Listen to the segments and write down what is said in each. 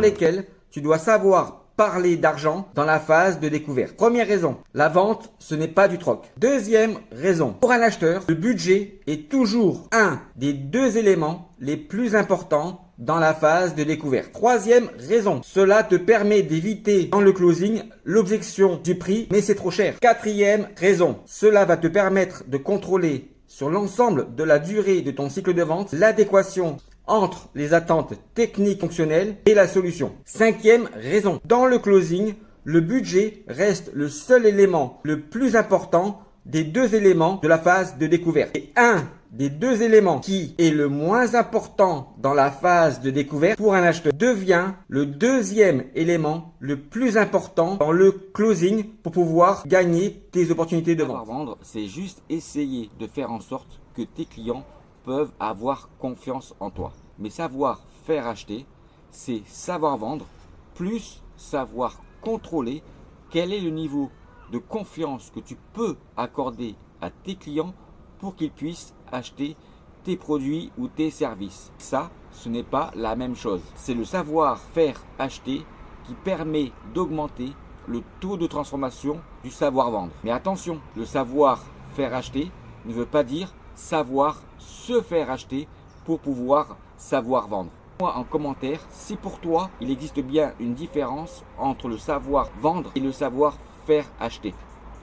lesquelles tu dois savoir parler d'argent dans la phase de découverte. Première raison, la vente, ce n'est pas du troc. Deuxième raison, pour un acheteur, le budget est toujours un des deux éléments les plus importants dans la phase de découverte. Troisième raison, cela te permet d'éviter dans le closing l'objection du prix, mais c'est trop cher. Quatrième raison, cela va te permettre de contrôler sur l'ensemble de la durée de ton cycle de vente l'adéquation entre les attentes techniques fonctionnelles et la solution. Cinquième raison, dans le closing, le budget reste le seul élément le plus important des deux éléments de la phase de découverte. Et un des deux éléments qui est le moins important dans la phase de découverte pour un acheteur devient le deuxième élément le plus important dans le closing pour pouvoir gagner tes opportunités de vente. Vendre, c'est juste essayer de faire en sorte que tes clients peuvent avoir confiance en toi. Mais savoir faire acheter, c'est savoir vendre plus savoir contrôler quel est le niveau de confiance que tu peux accorder à tes clients pour qu'ils puissent acheter tes produits ou tes services. Ça, ce n'est pas la même chose. C'est le savoir faire acheter qui permet d'augmenter le taux de transformation du savoir vendre. Mais attention, le savoir faire acheter ne veut pas dire savoir se faire acheter pour pouvoir savoir vendre. Moi en commentaire si pour toi il existe bien une différence entre le savoir vendre et le savoir faire acheter.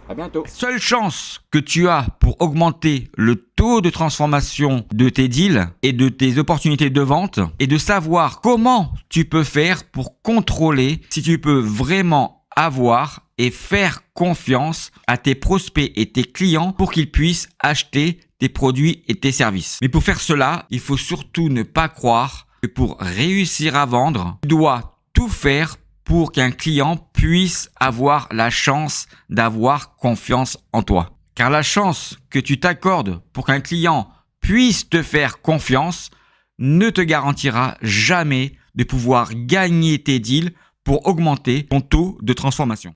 À bientôt. Seule chance que tu as pour augmenter le taux de transformation de tes deals et de tes opportunités de vente est de savoir comment tu peux faire pour contrôler si tu peux vraiment avoir et faire confiance à tes prospects et tes clients pour qu'ils puissent acheter tes produits et tes services. Mais pour faire cela, il faut surtout ne pas croire que pour réussir à vendre, tu dois tout faire pour qu'un client puisse avoir la chance d'avoir confiance en toi. Car la chance que tu t'accordes pour qu'un client puisse te faire confiance ne te garantira jamais de pouvoir gagner tes deals pour augmenter ton taux de transformation.